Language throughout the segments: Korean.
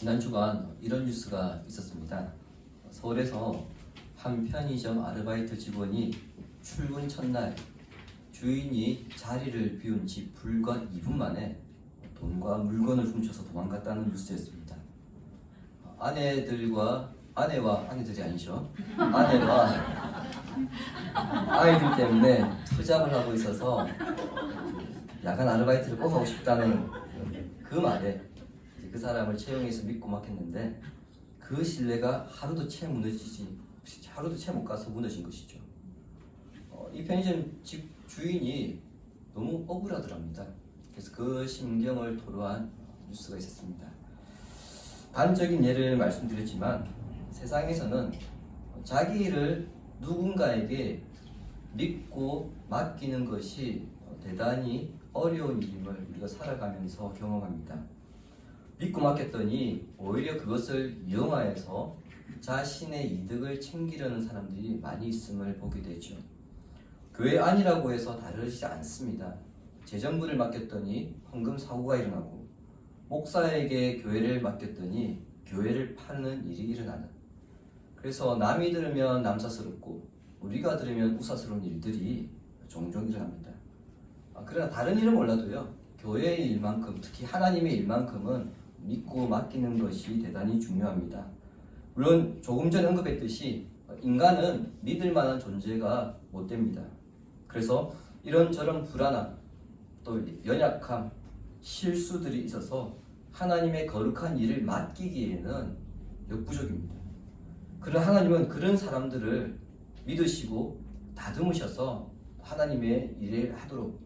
지난 주간 이런 뉴스가 있었습니다. 서울에서 한 편의점 아르바이트 직원이 출근 첫날 주인이 자리를 비운 지 불과 2분 만에 돈과 물건을 훔쳐서 도망갔다는 뉴스였습니다. 아내와 아내들이 아니죠. 아내와 아이들 때문에 투잡을 하고 있어서 야간 아르바이트를 꼭 하고 싶다는 그 말에 그 사람을 채용해서 믿고 맡겼는데 그 신뢰가 하루도 채 못 가서 무너진 것이죠. 이 편의점 주인이 너무 억울하더랍니다. 그래서 그 심경을 토로한 뉴스가 있었습니다. 단적인 예를 말씀드렸지만 세상에서는 자기 일을 누군가에게 믿고 맡기는 것이 대단히 어려운 일임을 우리가 살아가면서 경험합니다. 믿고 맡겼더니 오히려 그것을 이용하여서 자신의 이득을 챙기려는 사람들이 많이 있음을 보게 되죠. 교회 안이라고 해서 다르지 않습니다. 재정부를 맡겼더니 헌금 사고가 일어나고, 목사에게 교회를 맡겼더니 교회를 파는 일이 일어나는, 그래서 남이 들으면 남사스럽고 우리가 들으면 우사스러운 일들이 종종 일어납니다. 그러나 다른 일은 몰라도요, 교회의 일만큼, 특히 하나님의 일만큼은 믿고 맡기는 것이 대단히 중요합니다. 물론 조금 전 언급했듯이 인간은 믿을 만한 존재가 못 됩니다. 그래서 이런저런 불안함, 또 연약함, 실수들이 있어서 하나님의 거룩한 일을 맡기기에는 역부족입니다. 그러나 하나님은 그런 사람들을 믿으시고 다듬으셔서 하나님의 일을 하도록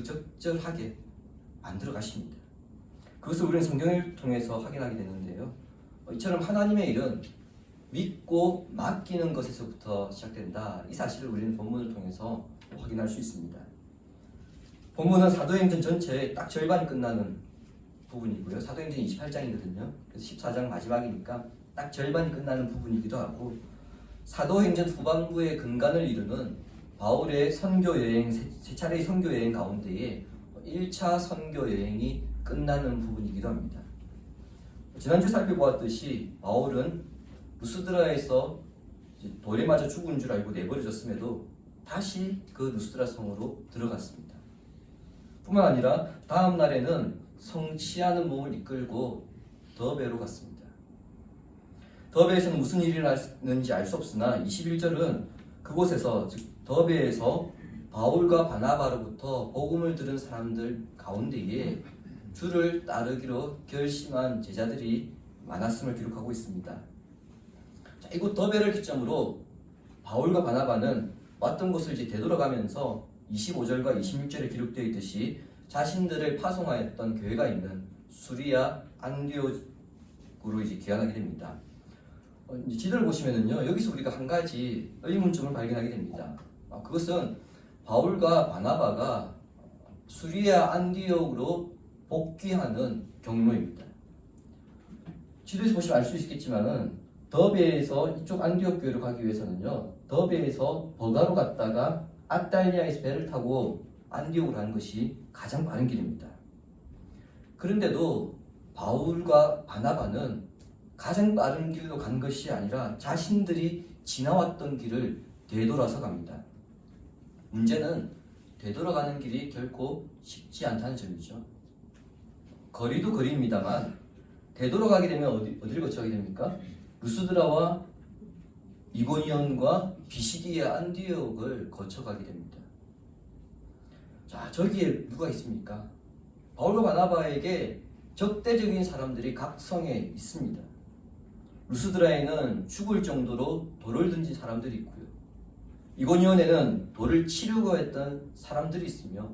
적절하게 만들어 가십니다. 그것을 우리는 성경을 통해서 확인하게 되는데요. 이처럼 하나님의 일은 믿고 맡기는 것에서부터 시작된다. 이 사실을 우리는 본문을 통해서 확인할 수 있습니다. 본문은 사도행전 전체의 딱 절반이 끝나는 부분이고요. 사도행전 28장이거든요. 그래서 14장 마지막이니까 딱 절반이 끝나는 부분이기도 하고, 사도행전 후반부의 근간을 이루는 바울의 선교여행, 세 차례의 선교여행 가운데에 1차 선교여행이 끝나는 부분이기도 합니다. 지난주 살펴보았듯이 바울은 루스드라에서 돌에 맞아 죽은 줄 알고 내버려졌음에도 다시 그 루스드라 성으로 들어갔습니다. 뿐만 아니라 다음 날에는 성취하는 몸을 이끌고 더베로 갔습니다. 더베에서는 무슨 일이 일어났는지 알 수 없으나 21절은 그곳에서, 즉 더베에서 바울과 바나바로부터 복음을 들은 사람들 가운데에 주를 따르기로 결심한 제자들이 많았음을 기록하고 있습니다. 이곳 더베를 기점으로 바울과 바나바는 왔던 곳을 되돌아가면서 25절과 26절에 기록되어 있듯이 자신들을 파송하였던 교회가 있는 수리아 안디옥으로 귀환하게 됩니다. 지도를 보시면은요, 여기서 우리가 한 가지 의문점을 발견하게 됩니다. 그것은 바울과 바나바가 수리아 안디옥으로 복귀하는 경로입니다. 지도에서 보시면 알 수 있겠지만은 더베에서 이쪽 안디옥 교회로 가기 위해서는요, 더베에서 버가로 갔다가 아탈리아에서 배를 타고 안디옥으로 가는 것이 가장 빠른 길입니다. 그런데도 바울과 바나바는 가장 빠른 길로 간 것이 아니라 자신들이 지나왔던 길을 되돌아서 갑니다. 문제는 되돌아가는 길이 결코 쉽지 않다는 점이죠. 거리도 거리입니다만 되돌아가게 되면 어디를 거쳐가게 됩니까? 루스드라와 이고니온과 비시디아 안디옥을 거쳐가게 됩니다. 자, 저기에 누가 있습니까? 바울과 바나바에게 적대적인 사람들이 각 성에 있습니다. 루스드라에는 죽을 정도로 돌을 던진 사람들이 있고요. 이고니온에는 돌을 치려고 했던 사람들이 있으며,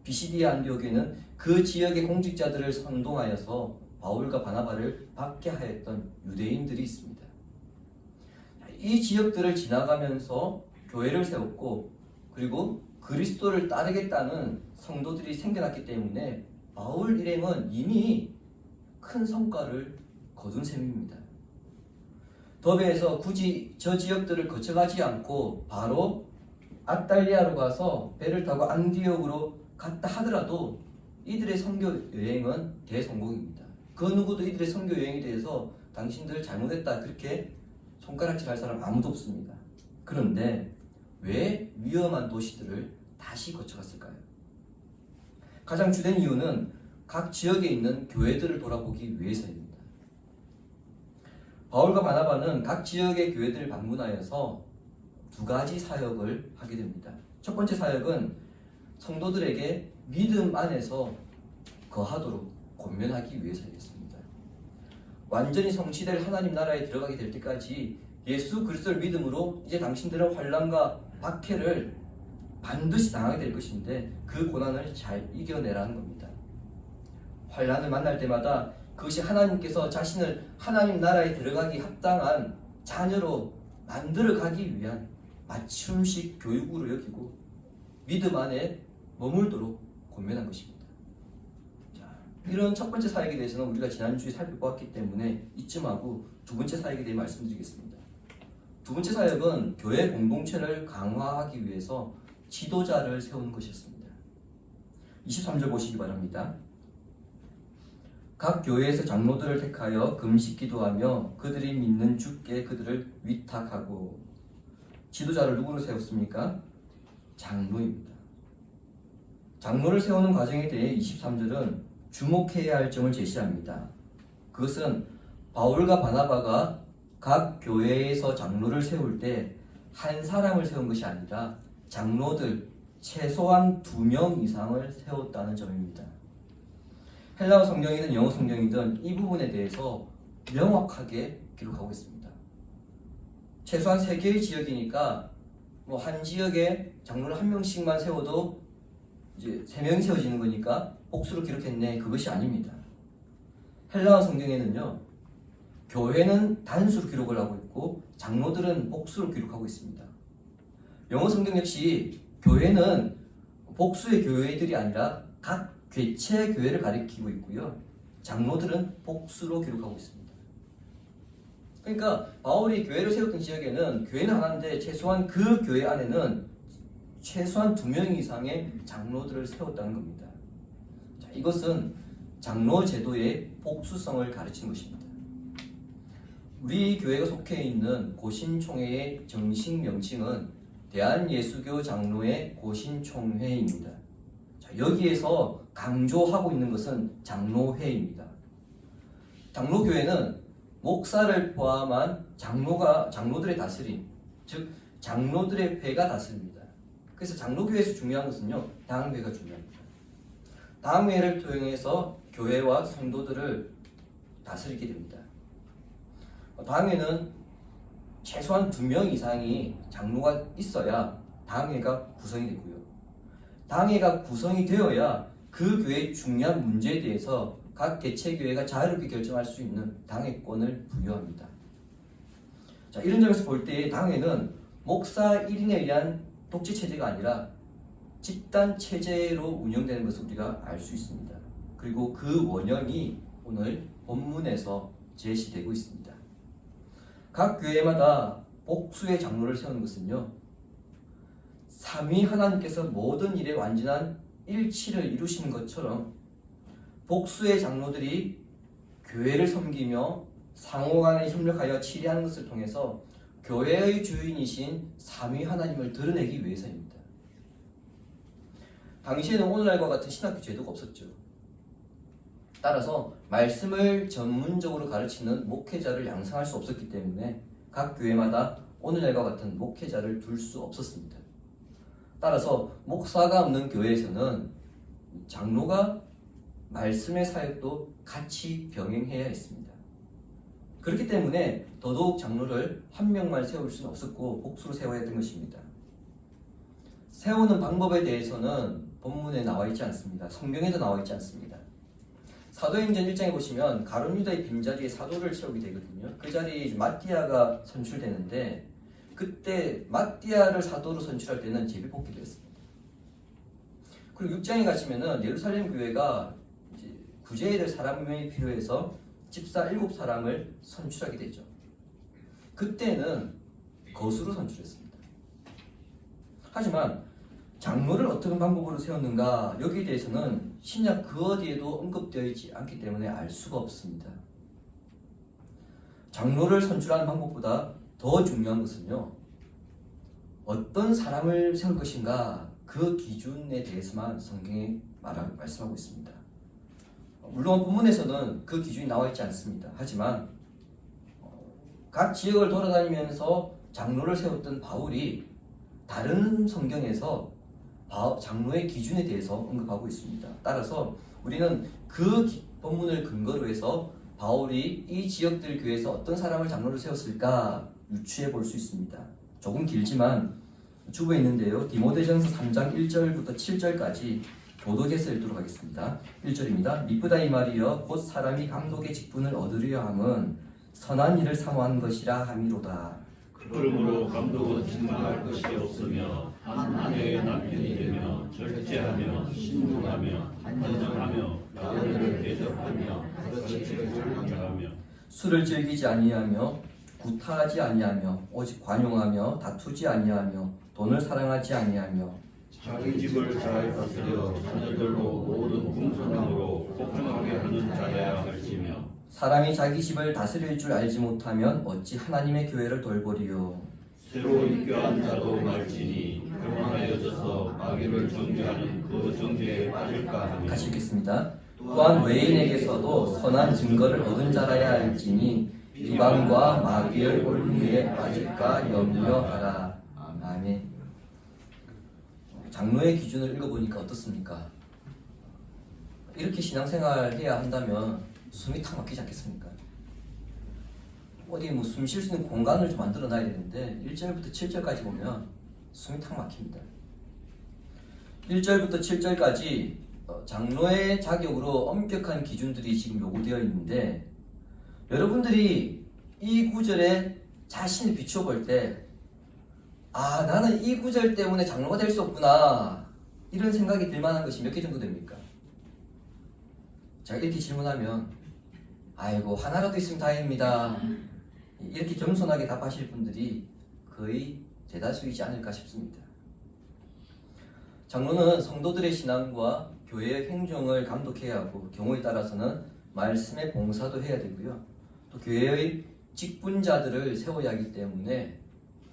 비시디아 안디옥에는 그 지역의 공직자들을 선동하여서 바울과 바나바를 박해하였던 유대인들이 있습니다. 이 지역들을 지나가면서 교회를 세웠고, 그리고 그리스도를 따르겠다는 성도들이 생겨났기 때문에 바울 일행은 이미 큰 성과를 거둔 셈입니다. 더베에서 굳이 저 지역들을 거쳐가지 않고 바로 아탈리아로 가서 배를 타고 안디옥으로 갔다 하더라도 이들의 선교 여행은 대성공입니다. 그 누구도 이들의 선교 여행에 대해서 당신들 잘못했다 그렇게 손가락질 할 사람 아무도 없습니다. 그런데 왜 위험한 도시들을 다시 거쳐갔을까요? 가장 주된 이유는 각 지역에 있는 교회들을 돌아보기 위해서입니다. 바울과 바나바는 각 지역의 교회들을 방문하여서 두 가지 사역을 하게 됩니다. 첫 번째 사역은 성도들에게 믿음 안에서 거하도록 권면하기 위해서였습니다. 완전히 성취될 하나님 나라에 들어가게 될 때까지 예수 그리스도를 믿음으로 이제 당신들은 환난과 박해를 반드시 당하게 될 것인데 그 고난을 잘 이겨내라는 겁니다. 환난을 만날 때마다 그것이 하나님께서 자신을 하나님 나라에 들어가기 합당한 자녀로 만들어가기 위한 맞춤식 교육으로 여기고 믿음 안에 머물도록 권면한 것입니다. 자, 이런 첫 번째 사역에 대해서는 우리가 지난주에 살펴보았기 때문에 이쯤 하고 두 번째 사역에 대해 말씀드리겠습니다. 두 번째 사역은 교회 공동체를 강화하기 위해서 지도자를 세우는 것이었습니다. 23절 보시기 바랍니다. 각 교회에서 장로들을 택하여 금식 기도하며 그들이 믿는 주께 그들을 위탁하고. 지도자를 누구로 세웠습니까? 장로입니다. 장로를 세우는 과정에 대해 23절은 주목해야 할 점을 제시합니다. 그것은 바울과 바나바가 각 교회에서 장로를 세울 때 한 사람을 세운 것이 아니라 장로들 최소한 2명 이상을 세웠다는 점입니다. 헬라어 성경이든 영어 성경이든 이 부분에 대해서 명확하게 기록하고 있습니다. 최소한 3개의 지역이니까 한 지역에 장로를 1명씩만 세워도 이제 3명이 세워지는 거니까 복수로 기록했네, 그것이 아닙니다. 헬라어 성경에는요, 교회는 단수로 기록을 하고 있고 장로들은 복수로 기록하고 있습니다. 영어 성경 역시 교회는 복수의 교회들이 아니라 각 개체 교회를 가리키고 있고요, 장로들은 복수로 기록하고 있습니다. 그러니까 바울이 교회를 세웠던 지역에는 교회는 하나인데 최소한 그 교회 안에는 최소한 2명 이상의 장로들을 세웠다는 겁니다. 자, 이것은 장로 제도의 복수성을 가르치는 것입니다. 우리 교회가 속해 있는 고신총회의 정식 명칭은 대한예수교 장로회 고신총회입니다. 자, 여기에서 강조하고 있는 것은 장로회입니다. 장로교회는 목사를 포함한 장로들의 다스림, 즉 장로들의 회가 다스립니다. 그래서 장로교회에서 중요한 것은요, 당회가 중요합니다. 당회를 통해서 교회와 성도들을 다스리게 됩니다. 당회는 최소한 2명 이상이 장로가 있어야 당회가 구성이 되고요. 당회가 구성이 되어야 그 교회의 중요한 문제에 대해서 각 개체 교회가 자유롭게 결정할 수 있는 당회권을 부여합니다. 자, 이런 점에서 볼 때 당회는 목사 1인에 의한 독재 체제가 아니라 집단 체제로 운영되는 것을 우리가 알 수 있습니다. 그리고 그 원형이 오늘 본문에서 제시되고 있습니다. 각 교회마다 복수의 장로를 세우는 것은요, 삼위 하나님께서 모든 일에 완전한 일치를 이루시는 것처럼 복수의 장로들이 교회를 섬기며 상호간에 협력하여 치리하는 것을 통해서 교회의 주인이신 삼위 하나님을 드러내기 위해서입니다. 당시에는 오늘날과 같은 신학교 제도가 없었죠. 따라서 말씀을 전문적으로 가르치는 목회자를 양성할 수 없었기 때문에 각 교회마다 오늘날과 같은 목회자를 둘 수 없었습니다. 따라서 목사가 없는 교회에서는 장로가 말씀의 사역도 같이 병행해야 했습니다. 그렇기 때문에 더더욱 장로를 1명만 세울 수는 없었고 복수로 세워야 했던 것입니다. 세우는 방법에 대해서는 본문에 나와 있지 않습니다. 성경에도 나와 있지 않습니다. 사도행전 1장에 보시면 가룟 유다의 빈자리에 사도를 채우게 되거든요. 그 자리에 마띠아가 선출되는데 그때 마띠아를 사도로 선출할 때는 제비뽑기였습니다. 그리고 6장에 가시면은 예루살렘 교회가 이제 구제해야 될 사람이 필요해서 집사 7사람을 선출하게 되죠. 그때는 거수로 선출했습니다. 하지만 장로를 어떤 방법으로 세웠는가, 여기에 대해서는 신약 그 어디에도 언급되어 있지 않기 때문에 알 수가 없습니다. 장로를 선출하는 방법보다 더 중요한 것은요, 어떤 사람을 세울 것인가 그 기준에 대해서만 성경이 말씀하고 있습니다. 물론 본문에서는 그 기준이 나와 있지 않습니다. 하지만 각 지역을 돌아다니면서 장로를 세웠던 바울이 다른 성경에서 장로의 기준에 대해서 언급하고 있습니다. 따라서 우리는 그 본문을 근거로 해서 바울이 이 지역들 교회에서 어떤 사람을 장로로 세웠을까 유추해 볼 수 있습니다. 조금 길지만 주부에 있는데요. 디모데전서 3장 1절부터 7절까지 교독에서 읽도록 하겠습니다. 1절입니다. 미쁘다 이 말이여 곧 사람이 감독의 직분을 얻으려 함은 선한 일을 사모하는 것이라 함이로다. 그러므로 감독은 증거할 것이 없으며 한 아내의 남편이 되며 절제하며 신중하며 단정하며 아내를 대접하며 거칠을 즐기하며 술을 즐기지 아니하며 구타하지 아니하며 오직 관용하며 다투지 아니하며 돈을 사랑하지 아니하며 자기 집을 잘 다스려 자녀들로 모든 궁선함으로 공평하게 하는 자여야 할지며 사람이 자기 집을 다스릴 줄 알지 못하면 어찌 하나님의 교회를 돌보리요. 새로 입교한 자도 말지니 교만하여져서 마귀를 정죄하는 그 정죄에 빠질까 하며 같이 읽겠습니다. 또한 외인에게서도 선한 증거를 얻은 자라야 할지니 비방과 마귀의 올무에 빠질까 염려하라. 아멘. 장로의 기준을 읽어보니까 어떻습니까? 이렇게 신앙생활 해야 한다면 숨이 탁 막히지 않겠습니까? 어디 숨 쉴 수 있는 공간을 좀 만들어 놔야 되는데 1절부터 7절까지 보면 숨이 탁 막힙니다. 1절부터 7절까지 장로의 자격으로 엄격한 기준들이 지금 요구되어 있는데, 여러분들이 이 구절에 자신을 비추어 볼 때, 아, 나는 이 구절 때문에 장로가 될 수 없구나, 이런 생각이 들 만한 것이 몇 개 정도 됩니까? 제가 이렇게 질문하면 아이고 하나라도 있으면 다행입니다, 이렇게 겸손하게 답하실 분들이 거의 대다수이지 않을까 싶습니다. 장로는 성도들의 신앙과 교회의 행정을 감독해야 하고, 경우에 따라서는 말씀의 봉사도 해야 되고요, 또 교회의 직분자들을 세워야 하기 때문에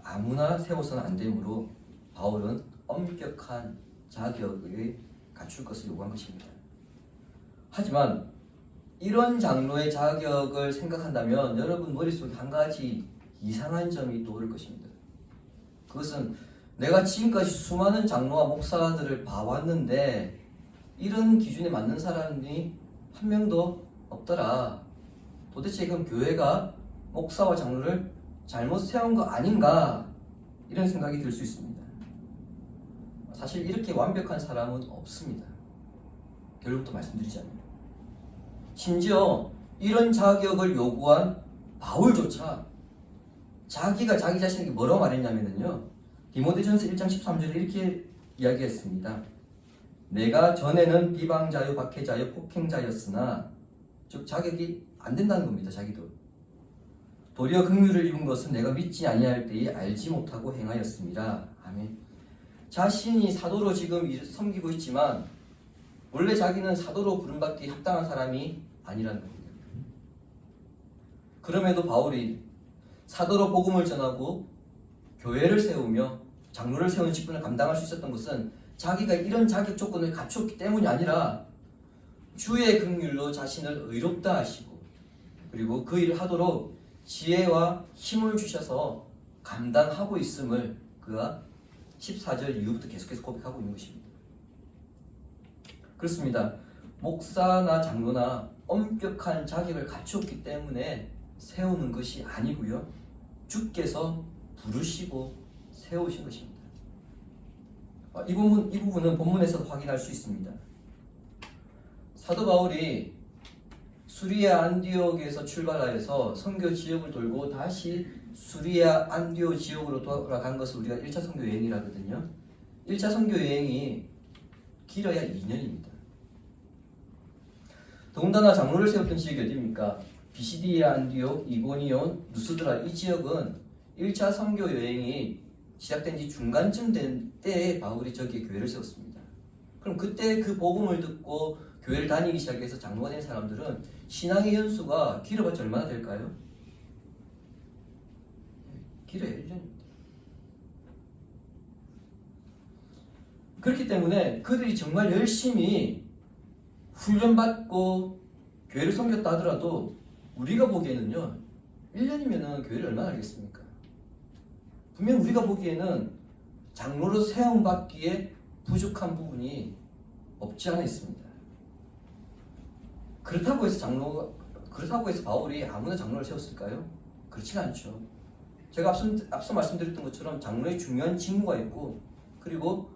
아무나 세워서는 안 되므로 바울은 엄격한 자격을 갖출 것을 요구한 것입니다. 하지만 이런 장로의 자격을 생각한다면 여러분 머릿속에 한 가지 이상한 점이 떠오를 것입니다. 그것은 내가 지금까지 수많은 장로와 목사들을 봐왔는데 이런 기준에 맞는 사람이 한 명도 없더라. 도대체 그럼 교회가 목사와 장로를 잘못 세운 거 아닌가, 이런 생각이 들 수 있습니다. 사실 이렇게 완벽한 사람은 없습니다. 결국도 말씀드리자면 심지어 이런 자격을 요구한 바울조차 자기가 자기 자신에게 뭐라고 말했냐면요, 디모데전서 1장 13절에 이렇게 이야기했습니다. 내가 전에는 비방자요 박해자요 폭행자였으나, 즉 자격이 안 된다는 겁니다. 자기도 도리어 긍휼을 입은 것은 내가 믿지 아니할 때에 알지 못하고 행하였습니다. 아멘. 자신이 사도로 지금 섬기고 있지만 원래 자기는 사도로 부름받기 합당한 사람이 아니라는 겁니다. 그럼에도 바울이 사도로 복음을 전하고 교회를 세우며 장로를 세우는 직분을 감당할 수 있었던 것은 자기가 이런 자격 조건을 갖췄기 때문이 아니라 주의 긍휼로 자신을 의롭다 하시고, 그리고 그 일을 하도록 지혜와 힘을 주셔서 감당하고 있음을 그가 14절 이후부터 계속해서 고백하고 있는 것입니다. 그렇습니다. 목사나 장로나 엄격한 자격을 갖췄기 때문에 세우는 것이 아니고요, 주께서 부르시고 세우신 것입니다. 이 부분은 본문에서도 확인할 수 있습니다. 사도 바울이 수리아 안디옥에서 출발하여서 선교 지역을 돌고 다시 수리아 안디옥 지역으로 돌아간 것을 우리가 1차 선교 여행이라거든요. 1차 선교 여행이 길어야 2년입니다. 더군다나 장로를 세웠던 지역이 어디입니까? 비시디아 안디옥, 이고니온, 누스드라, 이 지역은 1차 선교 여행이 시작된 지 중간쯤 된 때에 바울이 저기에 교회를 세웠습니다. 그럼 그때 그 복음을 듣고 교회를 다니기 시작해서 장로가 된 사람들은 신앙의 연수가 길어봤자 얼마나 될까요? 길어요. 1년입니다. 그렇기 때문에 그들이 정말 열심히 훈련받고 교회를 섬겼다 하더라도 우리가 보기에는요, 1년이면 교회를 얼마나 알겠습니까? 분명 우리가 보기에는 장로로 세움받기에 부족한 부분이 없지 않아 있습니다. 그렇다고 해서 바울이 아무나 장로를 세웠을까요? 그렇진 않죠. 제가 앞서 말씀드렸던 것처럼 장로의 중요한 직무가 있고, 그리고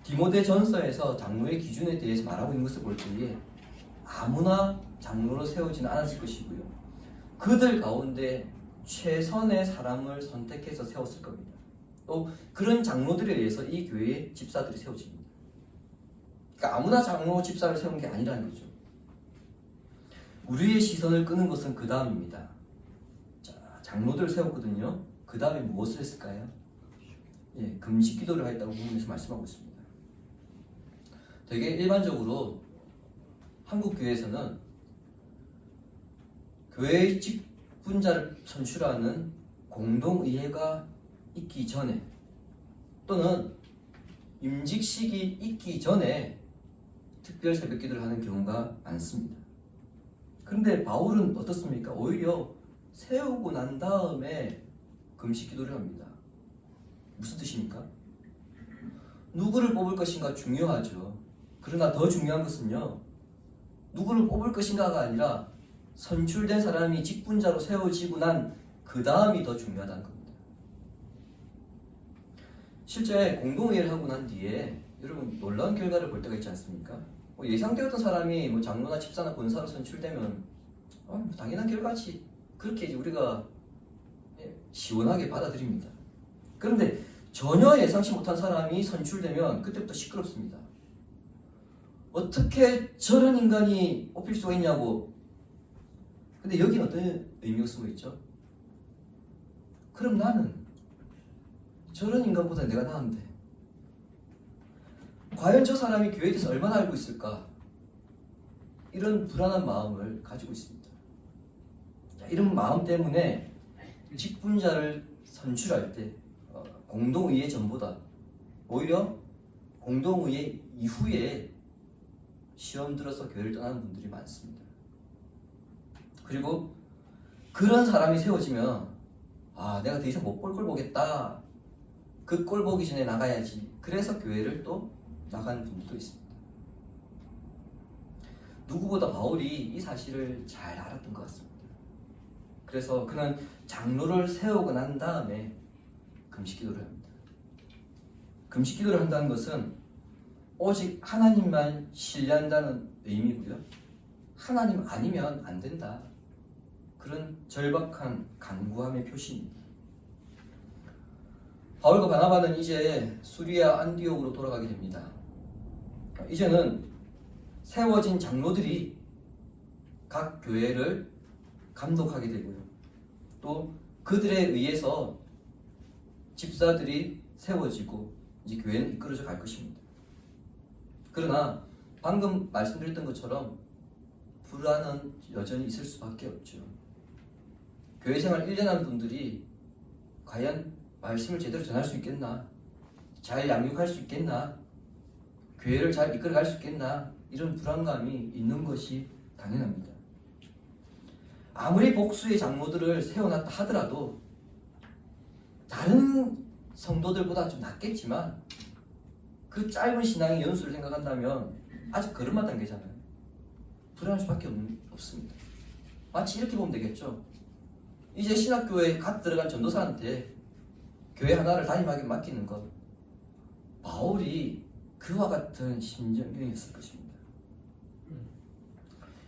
디모데 전서에서 장로의 기준에 대해서 말하고 있는 것을 볼 때에 아무나 장로로 세우지는 않았을 것이고요. 그들 가운데 최선의 사람을 선택해서 세웠을 겁니다. 또 그런 장로들에 의해서 이 교회의 집사들이 세워집니다. 그러니까 아무나 장로 집사를 세운 게 아니라는 거죠. 우리의 시선을 끄는 것은 그 다음입니다. 자, 장로들을 세웠거든요. 그 다음에 무엇을 했을까요? 예, 금식 기도를 했다고 본문에서 말씀하고 있습니다. 되게 일반적으로 한국 교회에서는 교회의 직분자를 선출하는 공동의회가 있기 전에 또는 임직식이 있기 전에 특별 새벽기도를 하는 경우가 많습니다. 그런데 바울은 어떻습니까? 오히려 세우고 난 다음에 금식기도를 합니다. 무슨 뜻입니까? 누구를 뽑을 것인가 중요하죠. 그러나 더 중요한 것은요, 누구를 뽑을 것인가가 아니라 선출된 사람이 직분자로 세워지고 난 그 다음이 더 중요하다는 겁니다. 실제 공동회의를 하고 난 뒤에 여러분 놀라운 결과를 볼 때가 있지 않습니까? 예상되었던 사람이 장로나 집사나 권사로 선출되면 당연한 결과지, 그렇게 이제 우리가 시원하게 받아들입니다. 그런데 전혀 예상치 못한 사람이 선출되면 그때부터 시끄럽습니다. 어떻게 저런 인간이 뽑힐 수가 있냐고. 근데 여기는 어떤 의미가 쓰고 있죠? 그럼 나는 저런 인간보다 내가 나은데 과연 저 사람이 교회에 대해서 얼마나 알고 있을까? 이런 불안한 마음을 가지고 있습니다. 이런 마음 때문에 직분자를 선출할 때 공동의회 전보다 오히려 공동의회 이후에 시험 들어서 교회를 떠나는 분들이 많습니다. 그리고 그런 사람이 세워지면 내가 더 이상 못 볼 걸 보겠다. 그 꼴 보기 전에 나가야지. 그래서 교회를 또 나가는 분들도 있습니다. 누구보다 바울이 이 사실을 잘 알았던 것 같습니다. 그래서 그는 장로를 세우고 난 다음에 금식기도를 합니다. 금식기도를 한다는 것은 오직 하나님만 신뢰한다는 의미고요. 하나님 아니면 안 된다. 그런 절박한 간구함의 표시입니다. 바울과 바나바는 이제 수리아 안디옥으로 돌아가게 됩니다. 이제는 세워진 장로들이 각 교회를 감독하게 되고요. 또 그들에 의해서 집사들이 세워지고 이제 교회는 이끌어져 갈 것입니다. 그러나 방금 말씀드렸던 것처럼 불안은 여전히 있을 수밖에 없죠. 교회 생활 1년 한 분들이 과연 말씀을 제대로 전할 수 있겠나? 잘 양육할 수 있겠나? 교회를 잘 이끌어갈 수 있겠나? 이런 불안감이 있는 것이 당연합니다. 아무리 복수의 장로들을 세워놨다 하더라도 다른 성도들보다 좀 낫겠지만 그 짧은 신앙의 연수를 생각한다면 아직 걸음마 단계잖아요. 불안할 수밖에 없습니다. 마치 이렇게 보면 되겠죠. 이제 신학교에 갓 들어간 전도사한테 교회 하나를 담임하게 맡기는 것, 바울이 그와 같은 심정이었을 것입니다.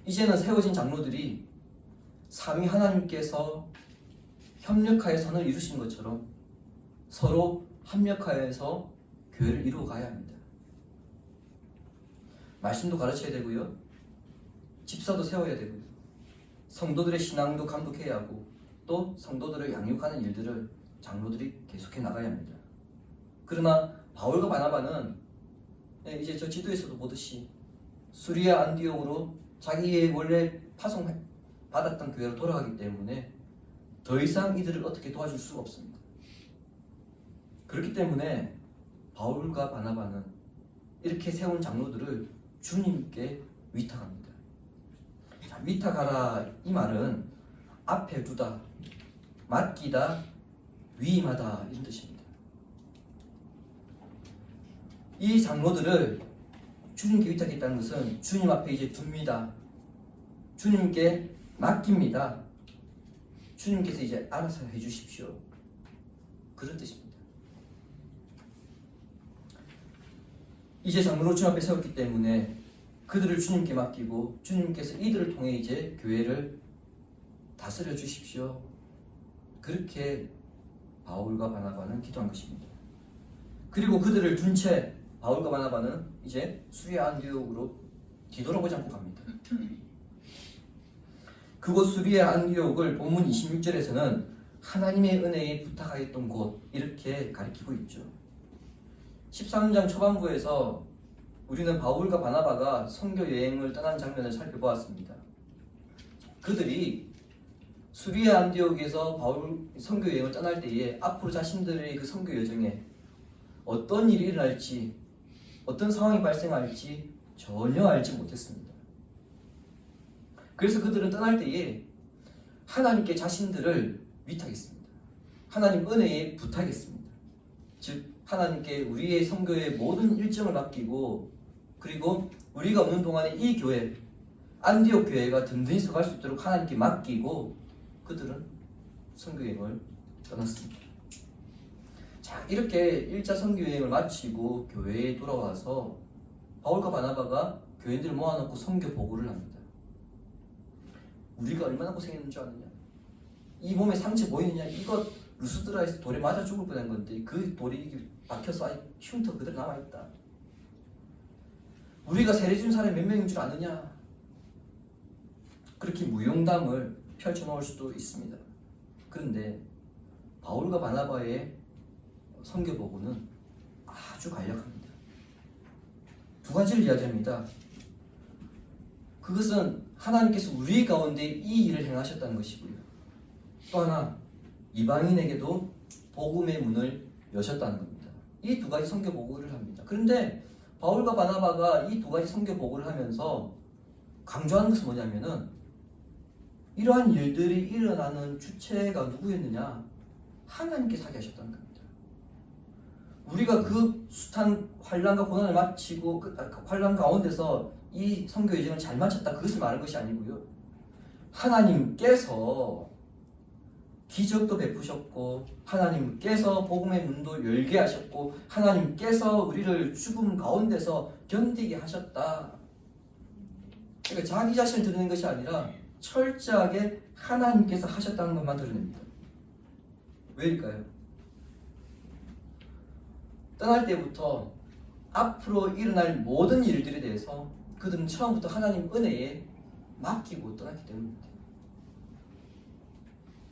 이제는 세워진 장로들이 삼위 하나님께서 협력하여 선을 이루신 것처럼 서로 합력하여서 교회를 이루어가야 합니다. 말씀도 가르쳐야 되고요, 집사도 세워야 되고요, 성도들의 신앙도 감독해야 하고, 또 성도들을 양육하는 일들을 장로들이 계속해 나가야 합니다. 그러나 바울과 바나바는 네, 이제 저 지도에서도 보듯이 수리아 안디옥으로 자기의 원래 파송받았던 교회로 돌아가기 때문에 더 이상 이들을 어떻게 도와줄 수가 없습니다. 그렇기 때문에 바울과 바나바는 이렇게 세운 장로들을 주님께 위탁합니다. 자, 위탁하라 이 말은 앞에 두다, 맡기다, 위임하다 이런 뜻입니다. 이 장로들을 주님께 위탁했다는 것은 주님 앞에 이제 둡니다. 주님께 맡깁니다. 주님께서 이제 알아서 해주십시오. 그런 뜻입니다. 이제 장로로 주님 앞에 세웠기 때문에 그들을 주님께 맡기고 주님께서 이들을 통해 이제 교회를 다스려 주십시오. 그렇게 바울과 바나바는 기도한 것입니다. 그리고 그들을 둔 채 바울과 바나바는 이제 수리아 안디옥으로 뒤돌아보지 않고 갑니다. 그곳 수리아 안디옥을 본문 26절에서는 하나님의 은혜에 부탁하였던 곳 이렇게 가리키고 있죠. 13장 초반부에서 우리는 바울과 바나바가 선교 여행을 떠난 장면을 살펴보았습니다. 그들이 수리아 안디옥에서 바울 선교 여행을 떠날 때에 앞으로 자신들의 그 선교 여정에 어떤 일이 일어날지, 어떤 상황이 발생할지 전혀 알지 못했습니다. 그래서 그들은 떠날 때에 하나님께 자신들을 위탁했습니다. 하나님 은혜에 부탁했습니다. 즉 하나님께 우리의 선교의 모든 일정을 맡기고 그리고 우리가 없는 동안에 이 교회 안디옥 교회가 든든히 서갈 수 있도록 하나님께 맡기고 그들은 선교여행을 떠났습니다. 자, 이렇게 1차 선교여행을 마치고 교회에 돌아와서 바울과 바나바가 교인들을 모아놓고 선교 보고를 합니다. 우리가 얼마나 고생했는 줄 아느냐? 이 몸에 상처 보이느냐? 이거 루스드라에서 돌에 맞아 죽을 뻔한 건데 그 돌이 박혀서 흉터 그대로 남아있다. 우리가 세례준 사람이 몇 명인 줄 아느냐? 그렇게 무용담을 펼쳐놓을 수도 있습니다. 그런데 바울과 바나바의 선교보고는 아주 간략합니다. 두 가지를 이야기합니다. 그것은 하나님께서 우리 가운데 이 일을 행하셨다는 것이고요. 또 하나 이방인에게도 복음의 문을 여셨다는 겁니다. 이 두 가지 선교보고를 합니다. 그런데 바울과 바나바가 이 두 가지 선교보고를 하면서 강조하는 것은 뭐냐면은 이러한 일들이 일어나는 주체가 누구였느냐? 하나님께서 하게 하셨다는 겁니다. 우리가 그 숱한 환난과 고난을 마치고 그 환난 가운데서 이 선교 여정을 잘 마쳤다 그것을 말하는 것이 아니고요. 하나님께서 기적도 베푸셨고 하나님께서 복음의 문도 열게 하셨고 하나님께서 우리를 죽음 가운데서 견디게 하셨다. 그러니까 자기 자신을 드러내는 것이 아니라 철저하게 하나님께서 하셨다는 것만 드러냅니다. 왜일까요? 떠날 때부터 앞으로 일어날 모든 일들에 대해서 그들은 처음부터 하나님 은혜에 맡기고 떠났기 때문입니다.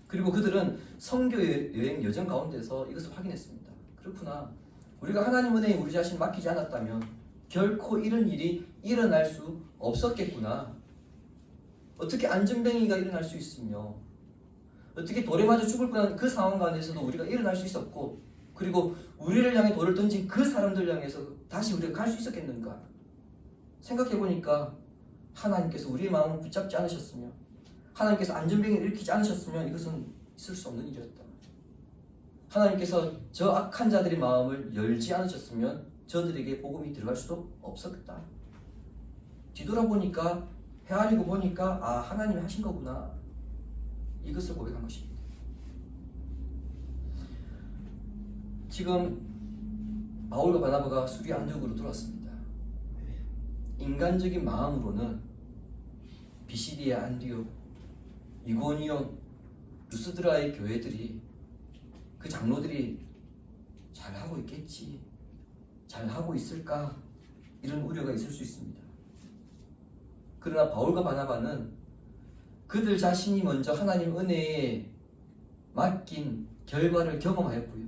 그리고 그들은 선교 여행 여정 가운데서 이것을 확인했습니다. 그렇구나. 우리가 하나님 은혜에 우리 자신을 맡기지 않았다면 결코 이런 일이 일어날 수 없었겠구나. 어떻게 안전뱅이가 일어날 수 있으며 어떻게 돌에 맞아 죽을 뻔한 그 상황 가운데서도 우리가 일어날 수 있었고 그리고 우리를 향해 돌을 던진 그 사람들 향해서 다시 우리가 갈 수 있었겠는가? 생각해보니까 하나님께서 우리의 마음을 붙잡지 않으셨으며 하나님께서 안전뱅이를 일으키지 않으셨으면 이것은 있을 수 없는 일이었다. 하나님께서 저 악한 자들의 마음을 열지 않으셨으면 저들에게 복음이 들어갈 수도 없었다. 뒤돌아보니까 헤아리고 보니까 아 하나님이 하신 거구나. 이것을 고백한 것입니다. 지금 바울과 바나바가 수리 안디옥으로 돌아왔습니다. 인간적인 마음으로는 비시디아 안디옥, 이고니온, 루스드라의 교회들이 그 장로들이 잘하고 있겠지, 잘하고 있을까 이런 우려가 있을 수 있습니다. 그러나 바울과 바나바는 그들 자신이 먼저 하나님 은혜에 맡긴 결과를 경험하였고요.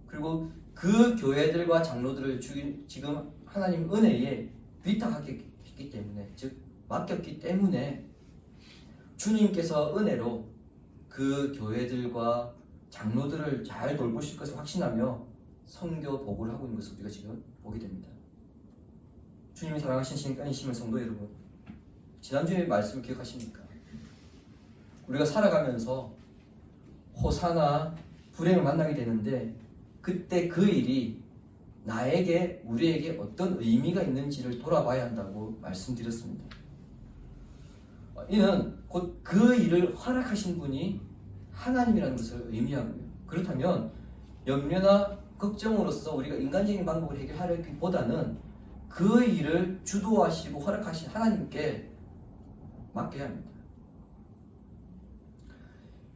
그리고 그 교회들과 장로들을 지금 하나님 은혜에 위탁하기 때문에, 즉 맡겼기 때문에 주님께서 은혜로 그 교회들과 장로들을 잘 돌보실 것을 확신하며 선교 보고를 하고 있는 것을 우리가 지금 보게 됩니다. 주님이 사랑하신 신까니심을 성도 여러분, 지난주에 말씀 기억하십니까? 우리가 살아가면서 호사나 불행을 만나게 되는데 그때 그 일이 나에게, 우리에게 어떤 의미가 있는지를 돌아봐야 한다고 말씀드렸습니다. 이는 곧 그 일을 허락하신 분이 하나님이라는 것을 의미하고요. 그렇다면 염려나 걱정으로서 우리가 인간적인 방법을 해결하기보다는 그 일을 주도하시고 허락하신 하나님께 맡겨야 합니다.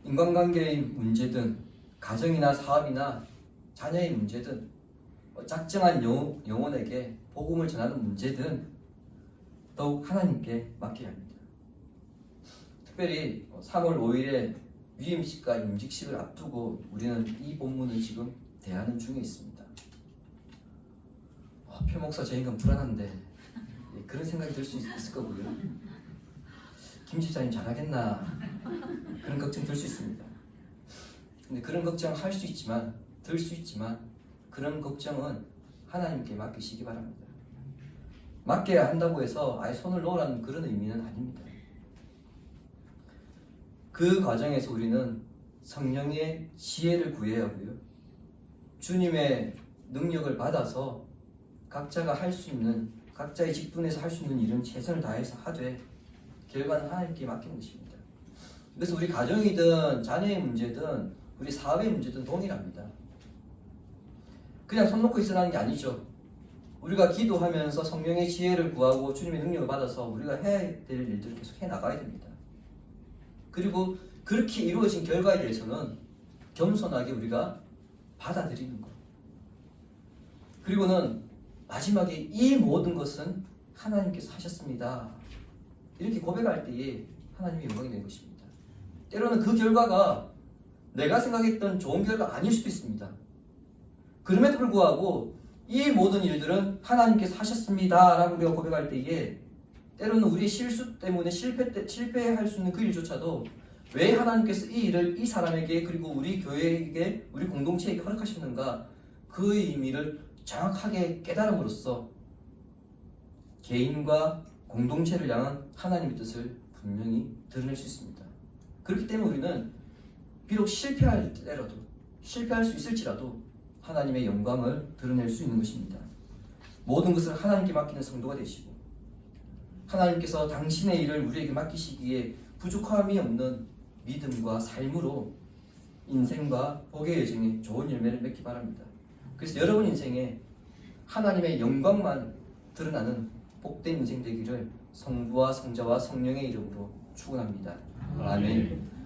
인간관계의 문제든 가정이나 사업이나 자녀의 문제든 작정한 영혼에게 복음을 전하는 문제든 더욱 하나님께 맡겨야 합니다. 특별히 3월 5일에 위임식과 임직식을 앞두고 우리는 이 본문을 지금 대하는 중에 있습니다. 표목사 저 인간 불안한데, 그런 생각이 들 수 있을 거고요. 김 집사님 잘하겠나, 그런 걱정 들 수 있습니다. 근데 그런 걱정 할 수 있지만, 들 수 있지만 그런 걱정은 하나님께 맡기시기 바랍니다. 맡겨야 한다고 해서 아예 손을 놓으라는 그런 의미는 아닙니다. 그 과정에서 우리는 성령의 지혜를 구해야 하고요, 주님의 능력을 받아서 각자가 할 수 있는, 각자의 직분에서 할 수 있는 일은 최선을 다해서 하되 결과는 하나님께 맡기는 것입니다. 그래서 우리 가정이든 자녀의 문제든 우리 사업의 문제든 동일합니다. 그냥 손 놓고 있으라는 게 아니죠. 우리가 기도하면서 성령의 지혜를 구하고 주님의 능력을 받아서 우리가 해야 될 일들을 계속 해나가야 됩니다. 그리고 그렇게 이루어진 결과에 대해서는 겸손하게 우리가 받아들이는 것. 그리고는 마지막에 이 모든 것은 하나님께서 하셨습니다, 이렇게 고백할 때에 하나님의 영광이 되는 것입니다. 때로는 그 결과가 내가 생각했던 좋은 결과가 아닐 수도 있습니다. 그럼에도 불구하고 이 모든 일들은 하나님께서 하셨습니다 라고 우리가 고백할 때에 때로는 우리의 실수 때문에 실패할 수 있는 그 일조차도 왜 하나님께서 이 일을 이 사람에게, 그리고 우리 교회에게, 우리 공동체에게 허락하셨는가, 그 의미를 정확하게 깨달음으로써 개인과 공동체를 향한 하나님의 뜻을 분명히 드러낼 수 있습니다. 그렇기 때문에 우리는 비록 실패할 수 있을지라도 하나님의 영광을 드러낼 수 있는 것입니다. 모든 것을 하나님께 맡기는 성도가 되시고, 하나님께서 당신의 일을 우리에게 맡기시기에 부족함이 없는 믿음과 삶으로 인생과 복의 여정에 좋은 열매를 맺기 바랍니다. 그래서 여러분 인생에 하나님의 영광만 드러나는 복된 인생 되기를 성부와 성자와 성령의 이름으로 축원합니다. 아멘.